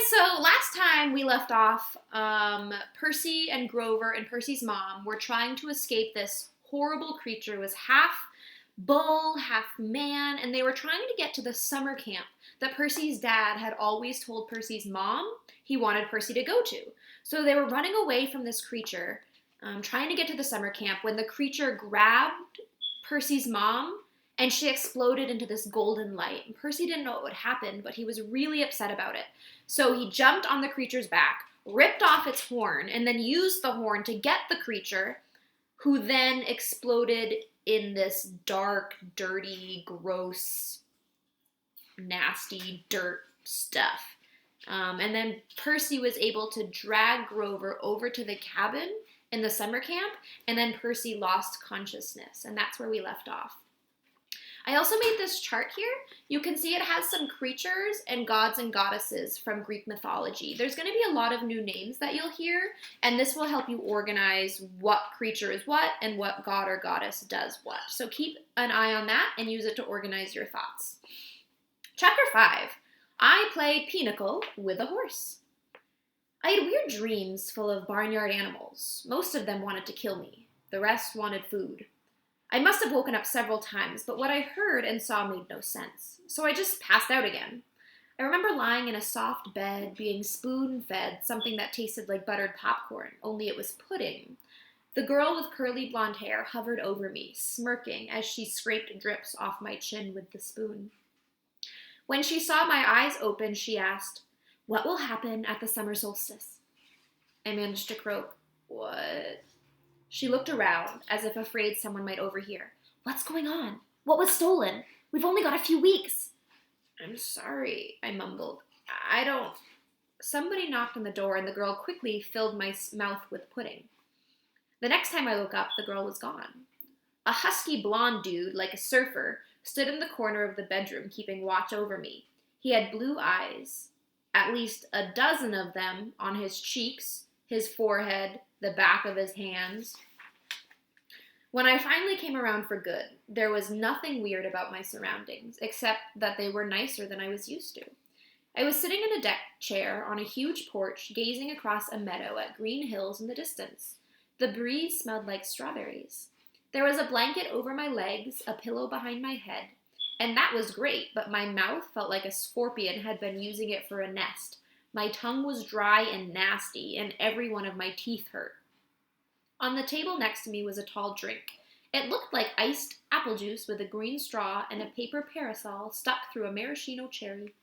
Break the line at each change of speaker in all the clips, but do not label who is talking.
So last time we left off, Percy and Grover and Percy's mom were trying to escape this horrible creature. It was half bull, half man, and they were trying to get to the summer camp that Percy's dad had always told Percy's mom he wanted Percy to go to. So they were running away from this creature, trying to get to the summer camp when the creature grabbed Percy's mom and she exploded into this golden light. And Percy didn't know what would happen, but he was really upset about it. So he jumped on the creature's back, ripped off its horn, and then used the horn to get the creature, who then exploded in this dark, dirty, gross, nasty dirt stuff. And then Percy was able to drag Grover over to the cabin in the summer camp, and then Percy lost consciousness, and that's where we left off. I also made this chart here. You can see it has some creatures and gods and goddesses from Greek mythology. There's going to be a lot of new names that you'll hear, and this will help you organize what creature is what and what god or goddess does what. So keep an eye on that and use it to organize your thoughts. Chapter 5. I play Pinnacle with a horse. I had weird dreams full of barnyard animals. Most of them wanted to kill me. The rest wanted food. I must have woken up several times, but what I heard and saw made no sense, so I just passed out again. I remember lying in a soft bed, being spoon-fed something that tasted like buttered popcorn, only it was pudding. The girl with curly blonde hair hovered over me, smirking as she scraped drips off my chin with the spoon. When she saw my eyes open, she asked, "What will happen at the summer solstice?" I managed to croak, "What?" She looked around, as if afraid someone might overhear. "What's going on? What was stolen? We've only got a few weeks." "I'm sorry," I mumbled. "I don't..." Somebody knocked on the door, and the girl quickly filled my mouth with pudding. The next time I woke up, the girl was gone. A husky blonde dude, like a surfer, stood in the corner of the bedroom, keeping watch over me. He had blue eyes, at least a dozen of them, on his cheeks, his forehead, the back of his hands. When I finally came around for good, there was nothing weird about my surroundings, except that they were nicer than I was used to. I was sitting in a deck chair on a huge porch, gazing across a meadow at green hills in the distance. The breeze smelled like strawberries. There was a blanket over my legs, a pillow behind my head, and that was great, but my mouth felt like a scorpion had been using it for a nest. My tongue was dry and nasty, and every one of my teeth hurt. On the table next to me was a tall drink. It looked like iced apple juice with a green straw and a paper parasol stuck through a maraschino cherry.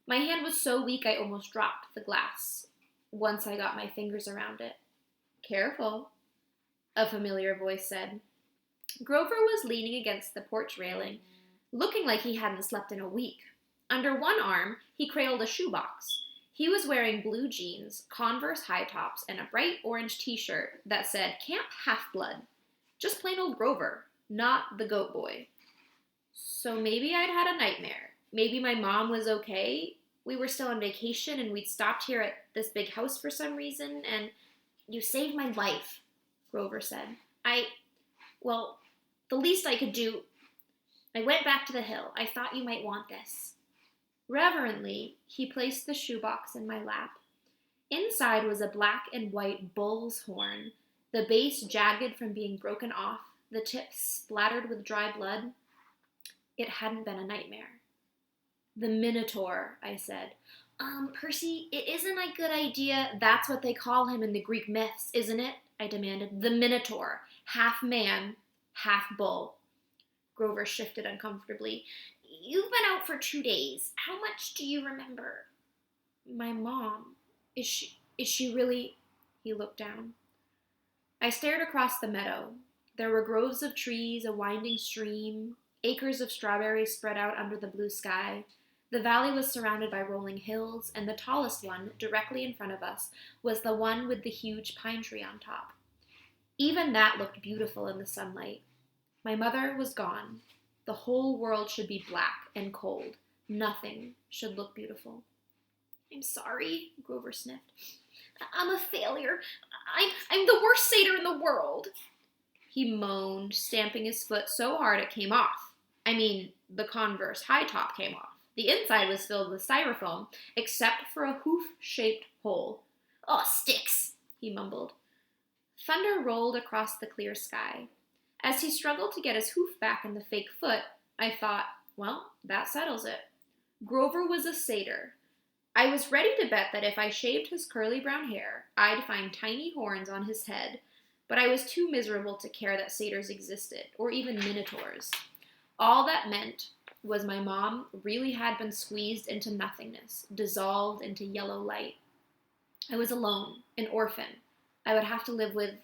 My hand was so weak I almost dropped the glass once I got my fingers around it. "Careful," a familiar voice said. Grover was leaning against the porch railing, looking like he hadn't slept in a week. Under one arm, he cradled a shoebox. He was wearing blue jeans, Converse high tops, and a bright orange t-shirt that said Camp Half-Blood. Just plain old Grover, not the goat boy. So maybe I'd had a nightmare. Maybe my mom was okay. We were still on vacation and we'd stopped here at this big house for some reason, and "You saved my life," Grover said. Well, the least I could do. I went back to the hill. I thought you might want this." Reverently, he placed the shoebox in my lap. Inside was a black and white bull's horn, the base jagged from being broken off, the tip splattered with dry blood. It hadn't been a nightmare. "The Minotaur," I said. Percy, it isn't a good idea." "That's what they call him in the Greek myths, isn't it?" I demanded. "The Minotaur, half man, half bull." Grover shifted uncomfortably. "You've been out for 2 days. How much do you remember?" "My mom. Is she really..." He looked down. I stared across the meadow. There were groves of trees, a winding stream, acres of strawberries spread out under the blue sky. The valley was surrounded by rolling hills, and the tallest one, directly in front of us, was the one with the huge pine tree on top. Even that looked beautiful in the sunlight. My mother was gone. The whole world should be black and cold. Nothing should look beautiful. "I'm sorry," Grover sniffed. "I'm a failure. I'm the worst satyr in the world." He moaned, stamping his foot so hard it came off. I mean, the Converse high top came off. The inside was filled with styrofoam, except for a hoof-shaped hole. "Oh, sticks," he mumbled. Thunder rolled across the clear sky. As he struggled to get his hoof back in the fake foot, I thought, well, that settles it. Grover was a satyr. I was ready to bet that if I shaved his curly brown hair, I'd find tiny horns on his head, but I was too miserable to care that satyrs existed, or even minotaurs. All that meant was my mom really had been squeezed into nothingness, dissolved into yellow light. I was alone, an orphan. I would have to live with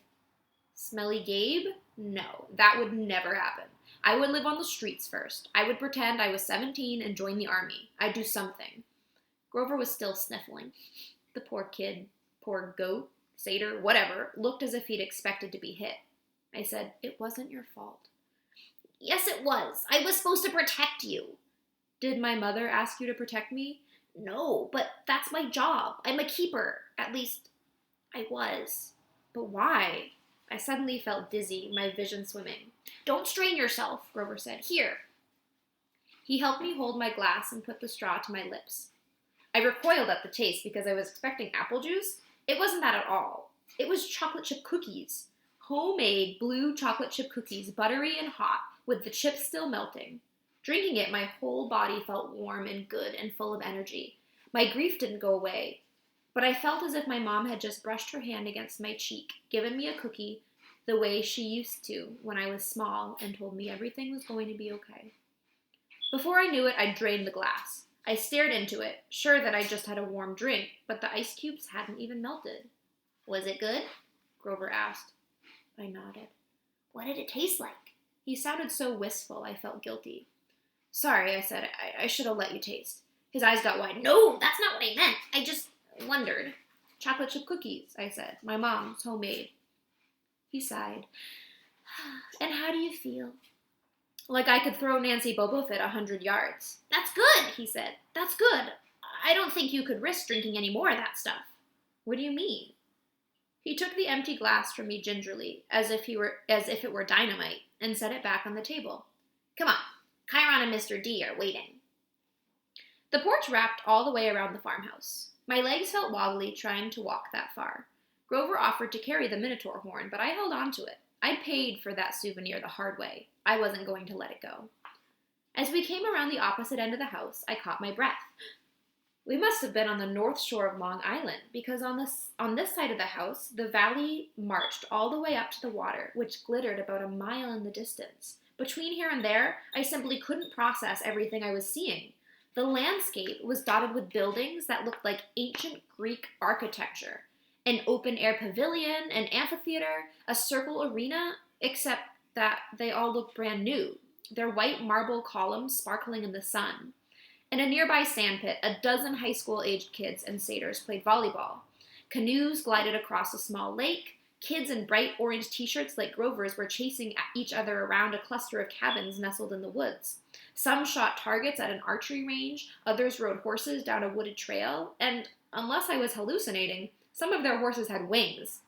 Smelly Gabe? No, that would never happen. I would live on the streets first. I would pretend I was 17 and join the army. I'd do something. Grover was still sniffling. The poor kid, poor goat, satyr, whatever, looked as if he'd expected to be hit. I said, "It wasn't your fault." "Yes, it was. I was supposed to protect you." "Did my mother ask you to protect me?" "No, but that's my job. I'm a keeper. At least, I was." "But why?" I suddenly felt dizzy, my vision swimming. "Don't strain yourself," Grover said. "Here." He helped me hold my glass and put the straw to my lips. I recoiled at the taste because I was expecting apple juice. It wasn't that at all. It was chocolate chip cookies. Homemade blue chocolate chip cookies, buttery and hot, with the chips still melting. Drinking it, my whole body felt warm and good and full of energy. My grief didn't go away, but I felt as if my mom had just brushed her hand against my cheek, given me a cookie the way she used to when I was small, and told me everything was going to be okay. Before I knew it, I drained the glass. I stared into it, sure that I just had a warm drink, but the ice cubes hadn't even melted. "Was it good?" Grover asked. I nodded. "What did it taste like?" He sounded so wistful, I felt guilty. "Sorry," I said. I should have let you taste." His eyes got wide. "No, that's not what I meant. I just wondered." "Chocolate chip cookies," I said. "My mom's, homemade." He sighed. "And how do you feel?" "Like I could throw Nancy Bobofit 100 yards. "That's good," he said. "That's good. I don't think you could risk drinking any more of that stuff." "What do you mean?" He took the empty glass from me gingerly, as if it were dynamite, and set it back on the table. "Come on, Chiron and Mr. D are waiting." The porch wrapped all the way around the farmhouse. My legs felt wobbly trying to walk that far. Grover offered to carry the Minotaur horn, but I held on to it. I'd paid for that souvenir the hard way. I wasn't going to let it go. As we came around the opposite end of the house, I caught my breath. We must have been on the north shore of Long Island, because on this side of the house, the valley marched all the way up to the water, which glittered about a mile in the distance. Between here and there, I simply couldn't process everything I was seeing. The landscape was dotted with buildings that looked like ancient Greek architecture. An open-air pavilion, an amphitheater, a circle arena, except that they all looked brand new, their white marble columns sparkling in the sun. In a nearby sandpit, a dozen high school-aged kids and satyrs played volleyball. Canoes glided across a small lake. Kids in bright orange t-shirts like Grover's were chasing each other around a cluster of cabins nestled in the woods. Some shot targets at an archery range, others rode horses down a wooded trail, and, unless I was hallucinating, some of their horses had wings.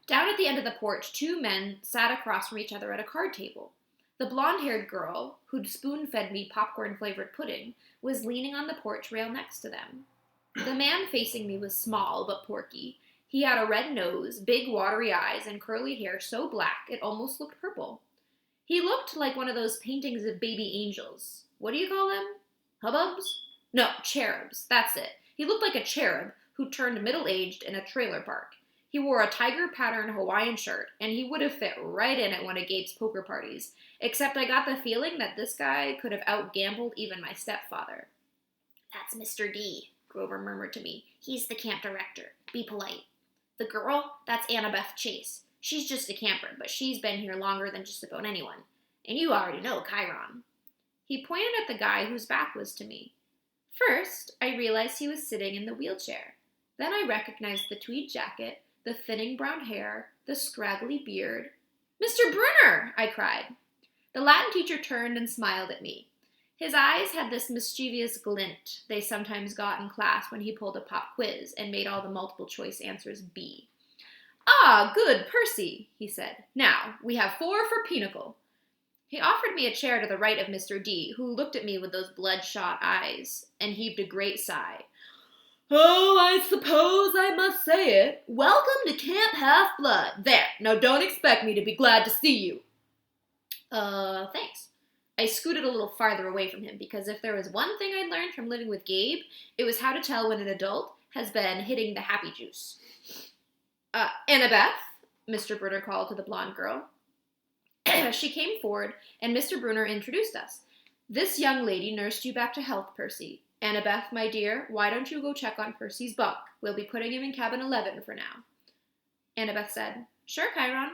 Down at the end of the porch, two men sat across from each other at a card table. The blonde-haired girl, who'd spoon-fed me popcorn-flavored pudding, was leaning on the porch rail next to them. The man facing me was small but porky. He had a red nose, big watery eyes, and curly hair so black it almost looked purple. He looked like one of those paintings of baby angels. What do you call them? Hubbubs? No, cherubs. That's it. He looked like a cherub who turned middle-aged in a trailer park. He wore a tiger-pattern Hawaiian shirt, and he would have fit right in at one of Gabe's poker parties, except I got the feeling that this guy could have out-gambled even my stepfather. "That's Mr. D," Grover murmured to me. "He's the camp director. Be polite." "The girl? That's Annabeth Chase. She's just a camper, but she's been here longer than just about anyone. And you already know Chiron." He pointed at the guy whose back was to me. First, I realized he was sitting in the wheelchair. Then I recognized the tweed jacket, the thinning brown hair, the scraggly beard. "Mr. Brunner!" I cried. The Latin teacher turned and smiled at me. His eyes had this mischievous glint they sometimes got in class when he pulled a pop quiz and made all the multiple choice answers B. "Ah, good, Percy," he said. "Now, we have 4 for Pinnacle." He offered me a chair to the right of Mr. D, who looked at me with those bloodshot eyes, and heaved a great sigh. Oh, I suppose I must say it. Welcome to Camp Half-Blood. There, now don't expect me to be glad to see you. Thanks. I scooted a little farther away from him, because if there was one thing I'd learned from living with Gabe, it was how to tell when an adult has been hitting the happy juice. Annabeth, Mr. Brunner called to the blonde girl. She came forward, and Mr. Brunner introduced us. This young lady nursed you back to health, Percy. Annabeth, my dear, why don't you go check on Percy's bunk? We'll be putting him in cabin 11 for now. Annabeth said, Sure, Chiron.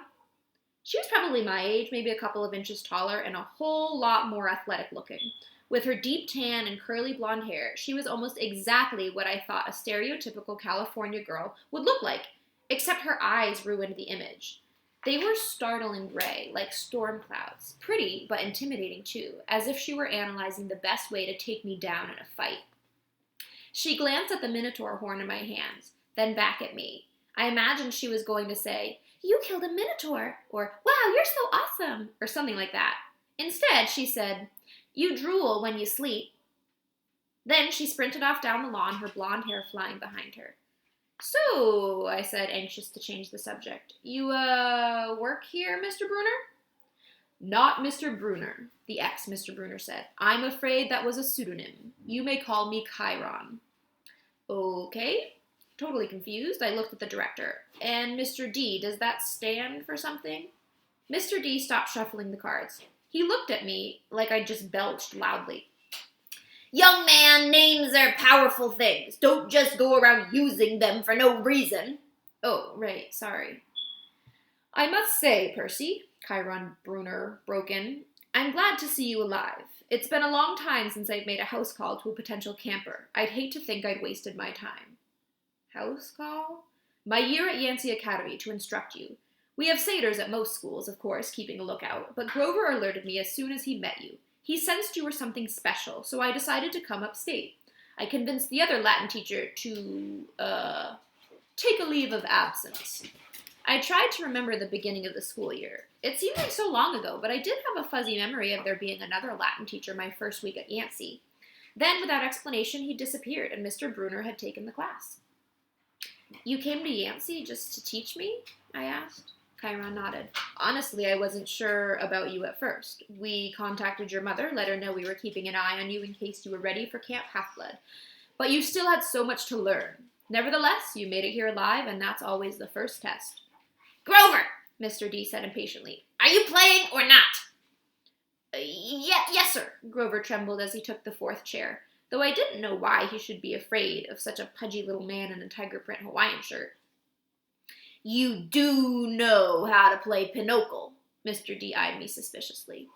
She was probably my age, maybe a couple of inches taller, and a whole lot more athletic looking. With her deep tan and curly blonde hair, she was almost exactly what I thought a stereotypical California girl would look like, except her eyes ruined the image. They were startling gray, like storm clouds. Pretty, but intimidating too, as if she were analyzing the best way to take me down in a fight. She glanced at the minotaur horn in my hands, then back at me. I imagined she was going to say, You killed a minotaur, or Wow, you're so awesome, or something like that. Instead, she said, You drool when you sleep. Then she sprinted off down the lawn, her blonde hair flying behind her. So, I said, anxious to change the subject, you, work here, Mr. Brunner? Not Mr. Brunner, the ex-Mr. Brunner said. I'm afraid that was a pseudonym. You may call me Chiron. Okay. Totally confused, I looked at the director. And Mr. D, does that stand for something? Mr. D stopped shuffling the cards. He looked at me like I just belched loudly. Young man, names are powerful things. Don't just go around using them for no reason. Oh, right, sorry. I must say, Percy, Chiron Brunner broke in, I'm glad to see you alive. It's been a long time since I've made a house call to a potential camper. I'd hate to think I'd wasted my time. House call? My year at Yancey Academy to instruct you. We have satyrs at most schools, of course, keeping a lookout, but Grover alerted me as soon as he met you. He sensed you were something special, so I decided to come upstate. I convinced the other Latin teacher to, take a leave of absence. I tried to remember the beginning of the school year. It seemed like so long ago, but I did have a fuzzy memory of there being another Latin teacher my first week at Yancey. Then, without explanation, he disappeared, and Mr. Brunner had taken the class. You came to Yancey just to teach me? I asked. Chiron nodded. Honestly, I wasn't sure about you at first. We contacted your mother, let her know we were keeping an eye on you in case you were ready for Camp Half-Blood. But you still had so much to learn. Nevertheless, you made it here alive, and that's always the first test. Grover, Mr. D said impatiently. Are you playing or not? Yes, sir. Grover trembled as he took the fourth chair, though I didn't know why he should be afraid of such a pudgy little man in a tiger print Hawaiian shirt. You do know how to play pinochle, Mr. D eyed me suspiciously.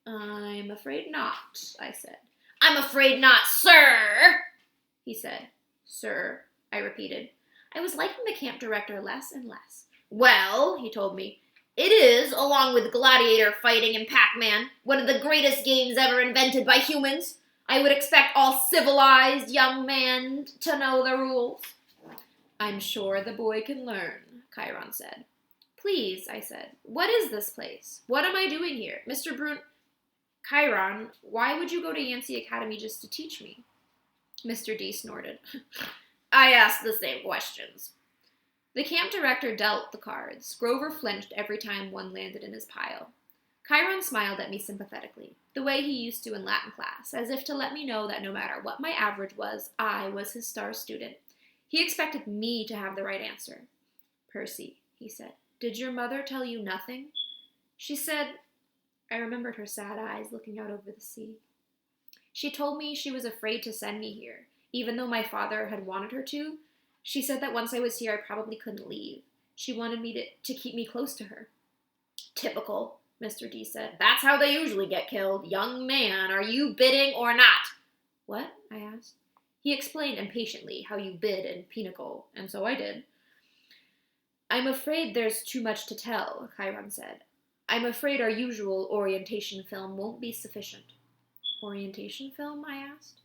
I'm afraid not, I said. I'm afraid not, sir, he said. Sir, I repeated. I was liking the camp director less and less. Well, he told me, it is, along with gladiator fighting and Pac-Man, one of the greatest games ever invented by humans. I would expect all civilized young men to know the rules. I'm sure the boy can learn, Chiron said. Please, I said, what is this place? What am I doing here? Mr. Chiron, why would you go to Yancey Academy just to teach me? Mr. D snorted. I asked the same questions. The camp director dealt the cards. Grover flinched every time one landed in his pile. Chiron smiled at me sympathetically, the way he used to in Latin class, as if to let me know that no matter what my average was, I was his star student. He expected me to have the right answer. Percy, he said, did your mother tell you nothing? She said, I remembered her sad eyes looking out over the sea. She told me she was afraid to send me here, even though my father had wanted her to. She said that once I was here, I probably couldn't leave. She wanted me to keep me close to her. Typical, Mr. D said. That's how they usually get killed. Young man, are you bidding or not? What? I asked. He explained impatiently how you bid in pinochle, and so I did. I'm afraid there's too much to tell, Chiron said. I'm afraid our usual orientation film won't be sufficient. Orientation film? I asked.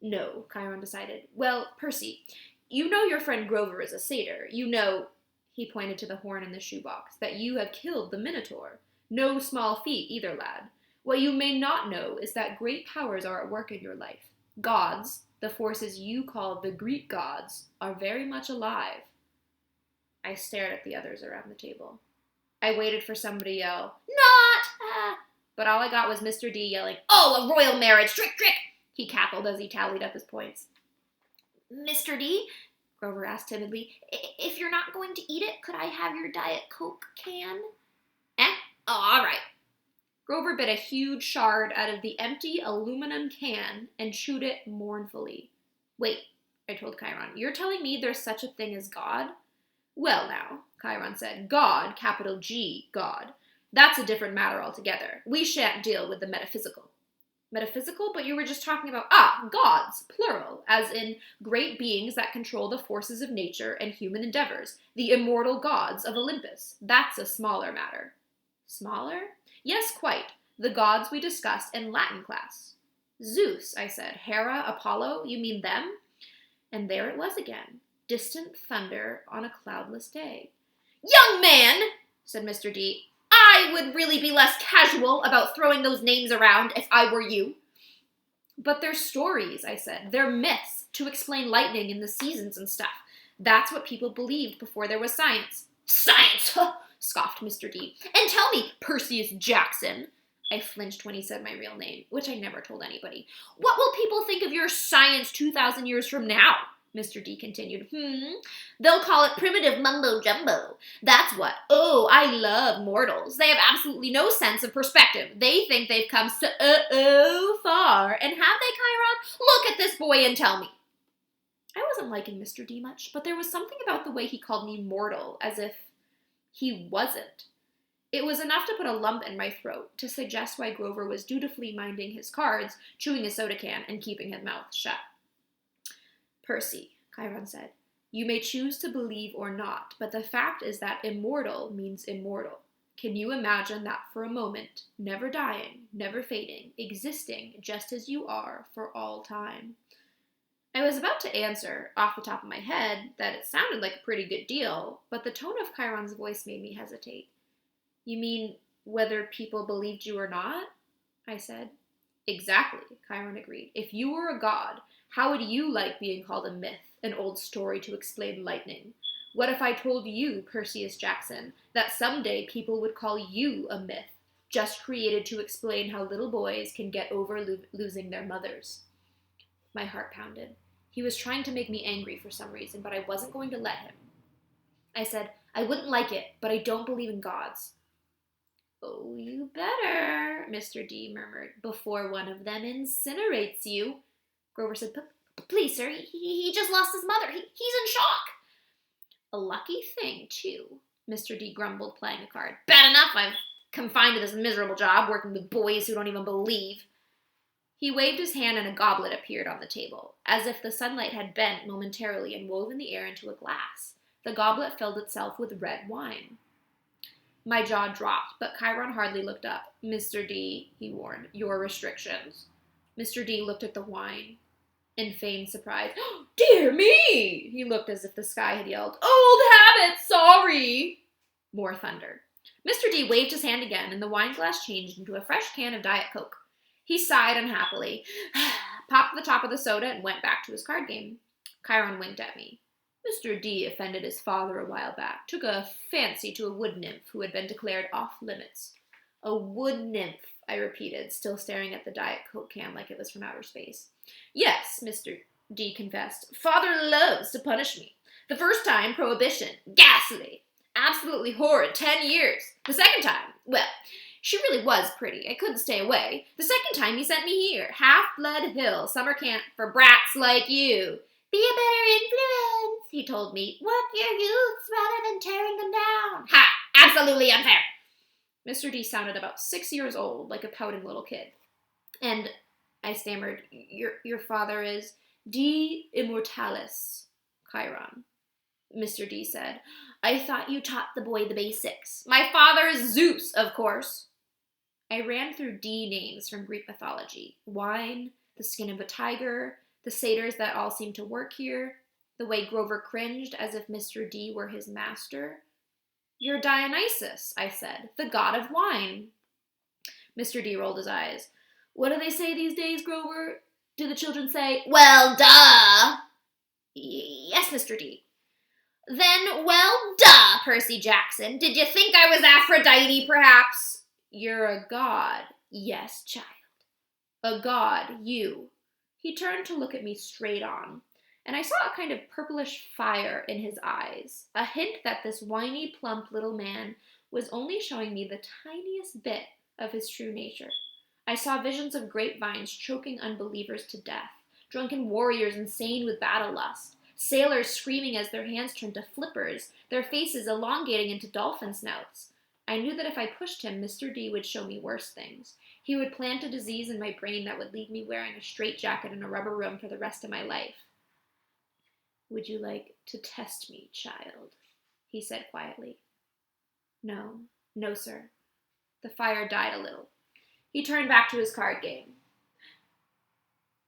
No, Chiron decided. Well, Percy, you know your friend Grover is a satyr. You know, he pointed to the horn in the shoebox, that you have killed the Minotaur. No small feat either, lad. What you may not know is that great powers are at work in your life. Gods, the forces you call the Greek gods, are very much alive. I stared at the others around the table. I waited for somebody to yell, "Not!" But all I got was Mr. D yelling, "Oh, a royal marriage! Trick, trick!" He cackled as he tallied up his points. "Mr. D," Grover asked timidly, "if you're not going to eat it, could I have your Diet Coke can?" Oh, all right. Grover bit a huge shard out of the empty aluminum can and chewed it mournfully. "Wait," I told Chiron, "you're telling me there's such a thing as God?" "Well now," Chiron said, "God, capital G, God. That's a different matter altogether. We shan't deal with the metaphysical." Metaphysical? But you were just talking about, gods, plural, as in great beings that control the forces of nature and human endeavors, the immortal gods of Olympus. That's a smaller matter. Smaller? Yes, quite. The gods we discussed in Latin class. Zeus, I said. Hera, Apollo, you mean them? And there it was again. Distant thunder on a cloudless day. "Young man," said Mr. D, "I would really be less casual about throwing those names around if I were you." "But they're stories," I said. "They're myths to explain lightning and the seasons and stuff. That's what people believed before there was science." "Science!" scoffed Mr. D. "And tell me, Percy Jackson," I flinched when he said my real name, which I never told anybody, "what will people think of your science 2,000 years from now?" Mr. D continued. "They'll call it primitive mumbo-jumbo. That's what. Oh, I love mortals. They have absolutely no sense of perspective. They think they've come so far. And have they, Chiron? Look at this boy and tell me." I wasn't liking Mr. D much, but there was something about the way he called me mortal, as if he wasn't. It was enough to put a lump in my throat, to suggest why Grover was dutifully minding his cards, chewing a soda can, and keeping his mouth shut. "Percy," Chiron said, "you may choose to believe or not, but the fact is that immortal means immortal. Can you imagine that for a moment, never dying, never fading, existing just as you are for all time?" I was about to answer, off the top of my head, that it sounded like a pretty good deal, but the tone of Chiron's voice made me hesitate. "You mean whether people believed you or not?" I said. "Exactly," Chiron agreed. "If you were a god, how would you like being called a myth, an old story to explain lightning? What if I told you, Perseus Jackson, that someday people would call you a myth, just created to explain how little boys can get over losing their mothers?" My heart pounded. He was trying to make me angry for some reason, but I wasn't going to let him. I said, "I wouldn't like it, but I don't believe in gods." "Oh, you better," Mr. D murmured, "before one of them incinerates you." Grover said, "Please, sir, he just lost his mother. He's in shock." "A lucky thing, too," Mr. D grumbled, playing a card. "Bad enough I'm confined to this miserable job, working with boys who don't even believe." He waved his hand and a goblet appeared on the table, as if the sunlight had bent momentarily and woven the air into a glass. The goblet filled itself with red wine. My jaw dropped, but Chiron hardly looked up. "Mr. D," he warned, "your restrictions." Mr. D looked at the wine in feigned surprise. "Dear me!" He looked as if the sky had yelled, "Old habit, sorry!" More thunder. Mr. D waved his hand again, and the wine glass changed into a fresh can of Diet Coke. He sighed unhappily, popped the top of the soda, and went back to his card game. Chiron winked at me. "Mr. D offended his father a while back, took a fancy to a wood nymph who had been declared off limits." "A wood nymph," I repeated, still staring at the Diet Coke can like it was from outer space. "Yes," Mr. D confessed. "Father loves to punish me. The first time, prohibition. Ghastly. Absolutely horrid. 10 years. The second time, well, she really was pretty. I couldn't stay away. The second time he sent me here. Half-Blood Hill, summer camp for brats like you. Be a better influence, he told me. Work your youths rather than tearing them down. Ha! Absolutely unfair." Mr. D sounded about 6 years old, like a pouting little kid. "And," I stammered, your father is D Immortalis, Chiron." Mr. D said, "I thought you taught the boy the basics." "My father is Zeus, of course." I ran through D names from Greek mythology. Wine, the skin of a tiger, the satyrs that all seemed to work here, the way Grover cringed as if Mr. D were his master. You're Dionysus, I said, the god of wine. Mr. D rolled his eyes. What do they say these days, Grover? Do the children say, well, duh? Yes, Mr. D. Then, well, duh, Percy Jackson. Did you think I was Aphrodite, perhaps? You're a god. Yes, child. A god, you. He turned to look at me straight on, and I saw a kind of purplish fire in his eyes, a hint that this whiny, plump little man was only showing me the tiniest bit of his true nature. I saw visions of grapevines choking unbelievers to death, drunken warriors insane with battle lust, sailors screaming as their hands turned to flippers, their faces elongating into dolphin snouts. I knew that if I pushed him, Mr. D would show me worse things. He would plant a disease in my brain that would leave me wearing a straitjacket in a rubber room for the rest of my life. Would you like to test me, child? He said quietly. No, sir. The fire died a little. He turned back to his card game.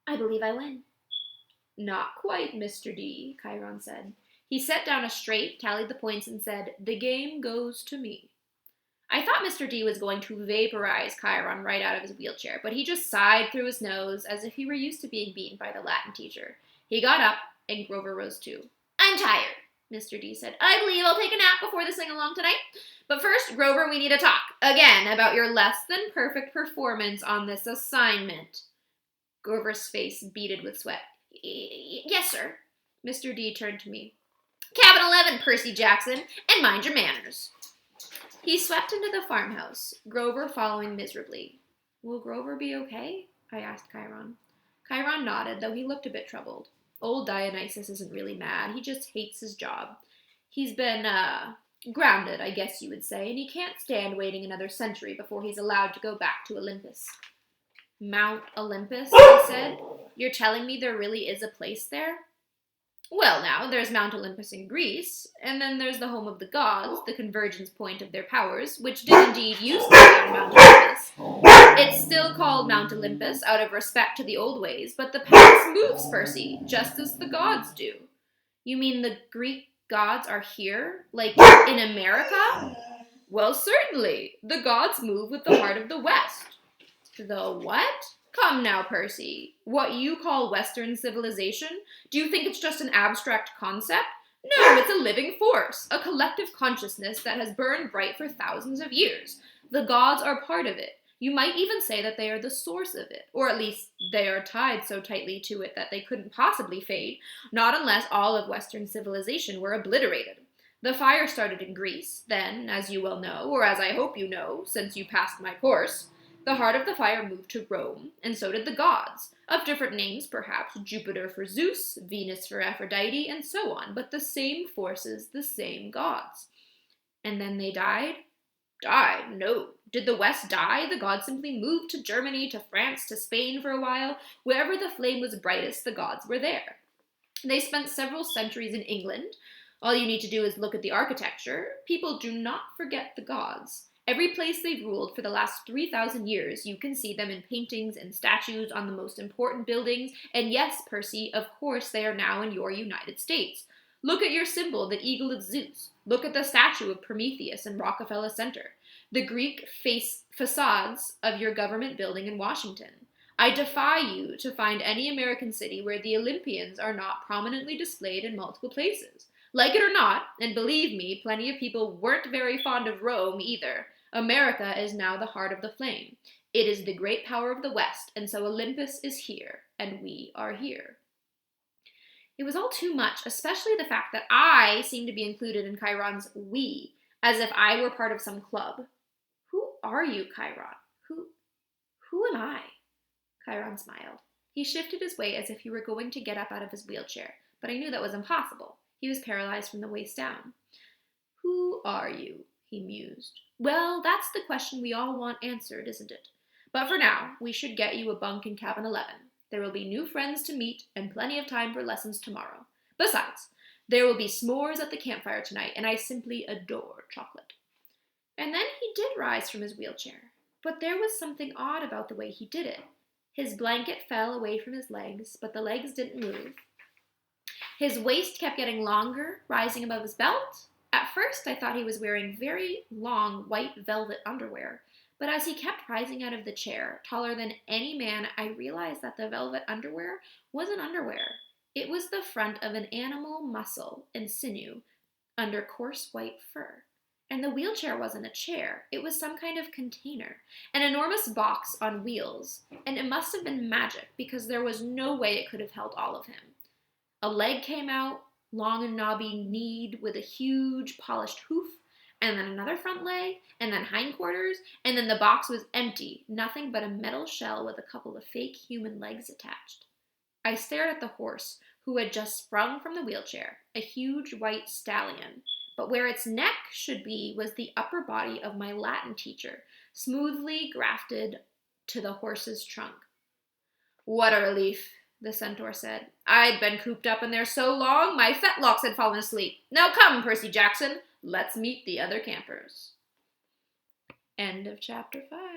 I believe I win. Not quite, Mr. D, Chiron said. He set down a straight, tallied the points, and said, the game goes to me. I thought Mr. D was going to vaporize Chiron right out of his wheelchair, but he just sighed through his nose as if he were used to being beaten by the Latin teacher. He got up, and Grover rose too. I'm tired, Mr. D said. I believe I'll take a nap before the sing-along tonight. But first, Grover, we need to talk, again, about your less-than-perfect performance on this assignment. Grover's face beaded with sweat. Yes, sir. Mr. D turned to me. Cabin 11, Percy Jackson, and mind your manners. He swept into the farmhouse, Grover following miserably. Will Grover be okay? I asked Chiron. Chiron nodded, though he looked a bit troubled. Old Dionysus isn't really mad, he just hates his job. He's been, grounded, I guess you would say, and he can't stand waiting another century before he's allowed to go back to Olympus. Mount Olympus, I said. You're telling me there really is a place there? Well, now, there's Mount Olympus in Greece, and then there's the home of the gods, the convergence point of their powers, which did indeed used to be on Mount Olympus. It's still called Mount Olympus, out of respect to the old ways, but the past moves, Percy, just as the gods do. You mean the Greek gods are here? Like, in America? Well, certainly. The gods move with the heart of the West. The what? Come now, Percy. What you call Western civilization? Do you think it's just an abstract concept? No, it's a living force, a collective consciousness that has burned bright for thousands of years. The gods are part of it. You might even say that they are the source of it, or at least they are tied so tightly to it that they couldn't possibly fade, not unless all of Western civilization were obliterated. The fire started in Greece, then, as you well know, or as I hope you know, since you passed my course, the heart of the fire moved to Rome, and so did the gods, of different names perhaps, Jupiter for Zeus, Venus for Aphrodite, and so on, but the same forces, the same gods. And then they died? Died? No. Did the West die? The gods simply moved to Germany, to France, to Spain for a while. Wherever the flame was brightest, the gods were there. They spent several centuries in England. All you need to do is look at the architecture. People do not forget the gods. Every place they've ruled for the last 3,000 years, you can see them in paintings and statues on the most important buildings, and yes, Percy, of course they are now in your United States. Look at your symbol, the eagle of Zeus. Look at the statue of Prometheus in Rockefeller Center. The Greek facades of your government building in Washington. I defy you to find any American city where the Olympians are not prominently displayed in multiple places. Like it or not, and believe me, plenty of people weren't very fond of Rome either, America is now the heart of the flame. It is the great power of the West, and so Olympus is here, and we are here. It was all too much, especially the fact that I seemed to be included in Chiron's we, as if I were part of some club. Who are you, Chiron? Who am I? Chiron smiled. He shifted his weight as if he were going to get up out of his wheelchair, but I knew that was impossible. He was paralyzed from the waist down. Who are you? He mused. Well, that's the question we all want answered, isn't it? But for now, we should get you a bunk in cabin 11. There will be new friends to meet and plenty of time for lessons tomorrow. Besides, there will be s'mores at the campfire tonight, and I simply adore chocolate. And then he did rise from his wheelchair, but there was something odd about the way he did it. His blanket fell away from his legs, but the legs didn't move. His waist kept getting longer, rising above his belt. At At first, I thought he was wearing very long white velvet underwear, but as he kept rising out of the chair, taller than any man, I realized that the velvet underwear wasn't underwear. It was the front of an animal muscle and sinew under coarse white fur. And the wheelchair wasn't a chair, it was some kind of container, an enormous box on wheels, and it must have been magic because there was no way it could have held all of him. A leg came out, long and knobby kneed with a huge polished hoof, and then another front leg, and then hindquarters, and then the box was empty, nothing but a metal shell with a couple of fake human legs attached. I stared at the horse, who had just sprung from the wheelchair, a huge white stallion, but where its neck should be was the upper body of my Latin teacher, smoothly grafted to the horse's trunk. "What a relief," the centaur said. "I'd been cooped up in there so long, my fetlocks had fallen asleep. Now come, Percy Jackson, let's meet the other campers." End of chapter 5.